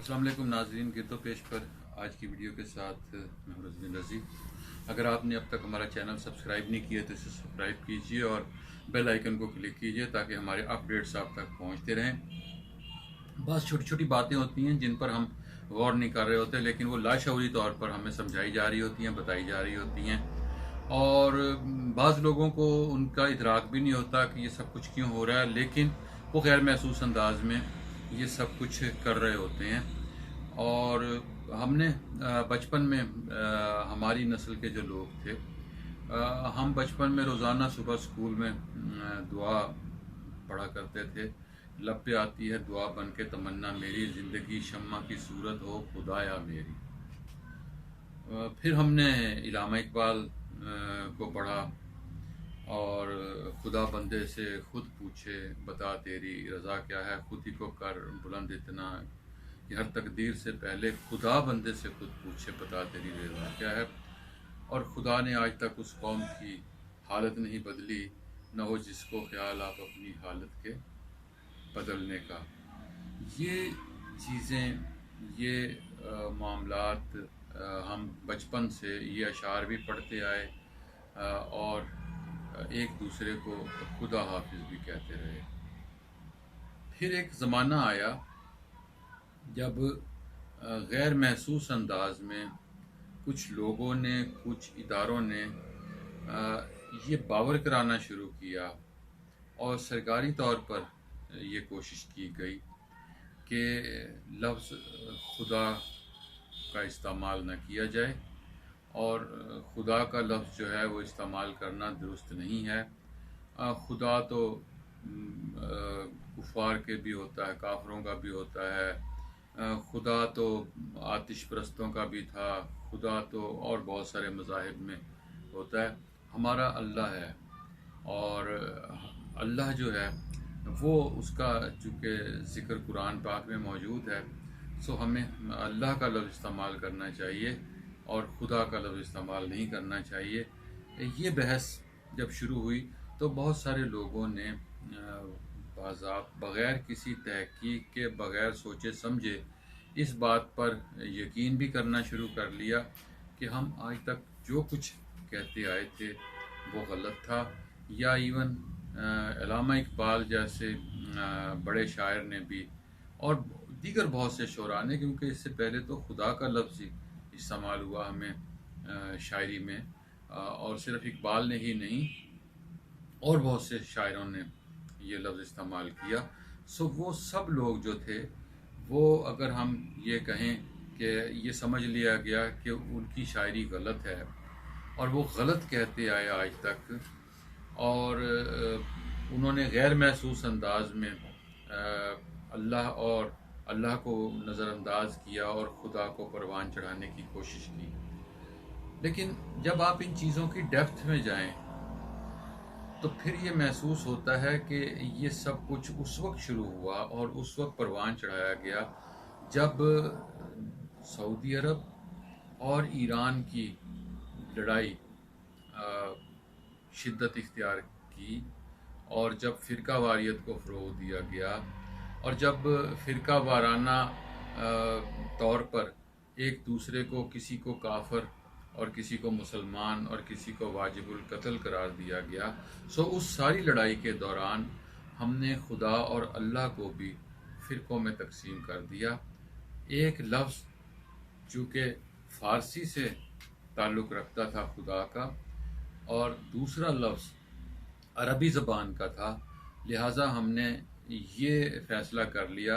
अस्सलाम वालेकुम नाज़रीन, गिरदो पेश पर आज की वीडियो के साथ मैं हूं रज़वीन रज़ी। अगर आपने अब तक हमारा चैनल सब्सक्राइब नहीं किया तो इसे सब्सक्राइब कीजिए और बेल आइकन को क्लिक कीजिए ताकि हमारे अपडेट्स आप तक पहुंचते रहें। बस छोटी छोटी बातें होती हैं जिन पर हम गौर नहीं कर रहे होते, लेकिन वो लाशऊरी तौर पर हमें समझाई जा रही होती हैं, बताई जा रही होती हैं। और बाज़ लोगों को उनका इदराक भी नहीं होता कि ये सब कुछ क्यों हो रहा है, लेकिन वो गैर महसूस अंदाज में ये सब कुछ कर रहे होते हैं। और हमने बचपन में हमारी नस्ल के जो लोग थे, हम बचपन में रोज़ाना सुबह स्कूल में दुआ पढ़ा करते थे। लब पे आती है दुआ बन के तमन्ना मेरी, ज़िंदगी शम्मा की सूरत हो खुदाया मेरी। फिर हमने इलामा इकबाल को पढ़ा और खुदा बंदे से खुद पूछे बता तेरी रज़ा क्या है, खुद ही को कर बुलंद इतना कि हर तकदीर से पहले खुदा बंदे से खुद पूछे बता तेरी रज़ा क्या है। और खुदा ने आज तक उस कौम की हालत नहीं बदली, न हो जिसको ख्याल आप अपनी हालत के बदलने का। ये चीज़ें, ये मामलात हम बचपन से ये अशार भी पढ़ते आए और एक दूसरे को खुदा हाफिज भी कहते रहे। फिर एक ज़माना आया जब गैर महसूस अंदाज में कुछ लोगों ने, कुछ इदारों ने ये बावर कराना शुरू किया और सरकारी तौर पर ये कोशिश की गई कि लफ्ज़ खुदा का इस्तेमाल न किया जाए और खुदा का लफ्ज़ जो है वो इस्तेमाल करना दुरुस्त नहीं है। खुदा तो कुफ़ार के भी होता है, काफरों का भी होता है। खुदा तो आतिश परस्तों का भी था, खुदा तो और बहुत सारे मज़ाहिब में होता है। हमारा अल्लाह है और अल्लाह जो है वो उसका चूँकि ज़िक्र कुरान पाक में मौजूद है, सो हमें अल्लाह का लफ्ज़ इस्तेमाल करना चाहिए और खुदा का लफ्ज़ इस्तेमाल नहीं करना चाहिए। ये बहस जब शुरू हुई तो बहुत सारे लोगों ने बग़ैर किसी तहकीक के, बग़ैर सोचे समझे इस बात पर यकीन भी करना शुरू कर लिया कि हम आज तक जो कुछ कहते आए थे वो गलत था। या इवन इलामा इकबाल जैसे बड़े शायर ने भी और दीगर बहुत से शुरा ने, क्योंकि इससे पहले तो खुदा का लफ्ज़ ही इस्तेमाल हुआ हमें शायरी में, और सिर्फ इकबाल ने ही नहीं और बहुत से शायरों ने ये लफ्ज़ इस्तेमाल किया। सो वो सब लोग जो थे वो, अगर हम ये कहें कि ये समझ लिया गया कि उनकी शायरी गलत है और वो गलत कहते आए आज तक, और उन्होंने गैर महसूस अंदाज में अल्लाह को नज़रअंदाज किया और खुदा को परवान चढ़ाने की कोशिश की। लेकिन जब आप इन चीज़ों की डेप्थ में जाएं तो फिर ये महसूस होता है कि ये सब कुछ उस वक्त शुरू हुआ और उस वक्त परवान चढ़ाया गया जब सऊदी अरब और ईरान की लड़ाई शिद्दत इख्तियार की, और जब फ़िरका वारियत को फ़रोग़ दिया गया, और जब फ़िरका वाराना तौर पर एक दूसरे को, किसी को काफिर और किसी को मुसलमान और किसी को वाजिबुल कत्ल करार दिया गया। सो उस सारी लड़ाई के दौरान हमने खुदा और अल्लाह को भी फ़िरक़ों में तकसीम कर दिया। एक लफ्ज़ चूँकि फ़ारसी से ताल्लुक़ रखता था खुदा का और दूसरा लफ्ज़ अरबी ज़बान का था, लिहाजा हमने ये फ़ैसला कर लिया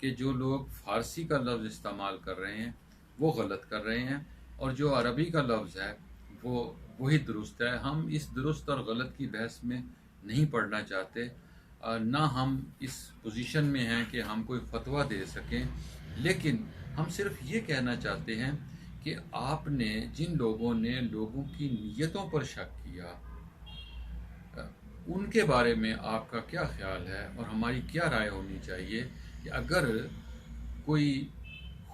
कि जो लोग फ़ारसी का लफ्ज़ इस्तेमाल कर रहे हैं वो गलत कर रहे हैं और जो अरबी का लफ्ज़ है वो वही दुरुस्त है। हम इस दुरुस्त और गलत की बहस में नहीं पड़ना चाहते, ना हम इस पोजीशन में हैं कि हम कोई फतवा दे सकें, लेकिन हम सिर्फ ये कहना चाहते हैं कि आपने, जिन लोगों ने लोगों की नीयतों पर शक किया, उनके बारे में आपका क्या ख्याल है और हमारी क्या राय होनी चाहिए कि अगर कोई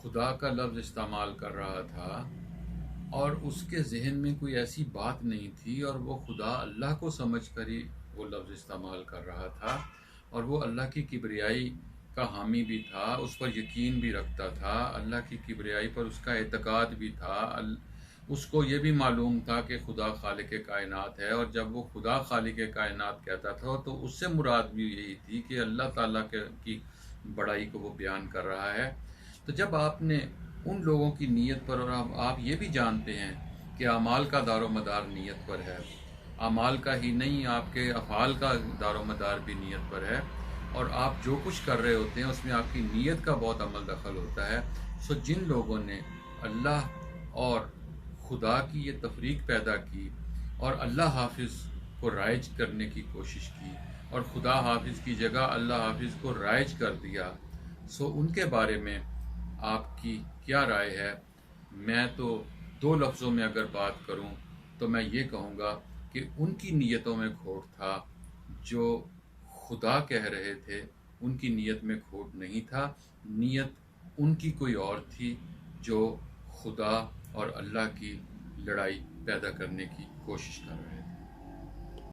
खुदा का लफ्ज़ इस्तेमाल कर रहा था और उसके जहन में कोई ऐसी बात नहीं थी और वो खुदा अल्लाह को समझ कर ही वो लफ्ज़ इस्तेमाल कर रहा था और वो अल्लाह की किबरियाई کا حامی بھی تھا، اس پر یقین بھی رکھتا تھا، اللہ کی کبریائی پر اس کا اعتقاد بھی تھا، اس کو یہ بھی معلوم تھا کہ خدا خالق کائنات ہے، اور جب وہ خدا خالق کائنات کہتا تھا تو اس سے مراد بھی یہی تھی کہ اللہ تعالیٰ کی بڑائی کو وہ بیان کر رہا ہے۔ تو جب آپ نے ان لوگوں کی نیت پر، اور آپ یہ بھی جانتے ہیں کہ اعمال کا دار و مدار نیت پر ہے، اعمال کا ہی نہیں آپ کے افعال کا دار و مدار بھی نیت پر ہے، اور آپ جو کچھ کر رہے ہوتے ہیں اس میں آپ کی نیت کا بہت عمل دخل ہوتا ہے۔ سو جن لوگوں نے اللہ اور خدا کی یہ تفریق پیدا کی اور اللہ حافظ کو رائج کرنے کی کوشش کی، اور خدا حافظ کی جگہ اللہ حافظ کو رائج کر دیا، سو ان کے بارے میں آپ کی کیا رائے ہے؟ میں تو دو لفظوں میں اگر بات کروں تو میں یہ کہوں گا کہ ان کی نیتوں میں کھوٹ تھا، جو خدا کہہ رہے تھے ان کی نیت میں کھوٹ نہیں تھا، نیت ان کی کوئی اور تھی، جو خدا اور اللہ کی لڑائی پیدا کرنے کی کوشش کر رہے تھے۔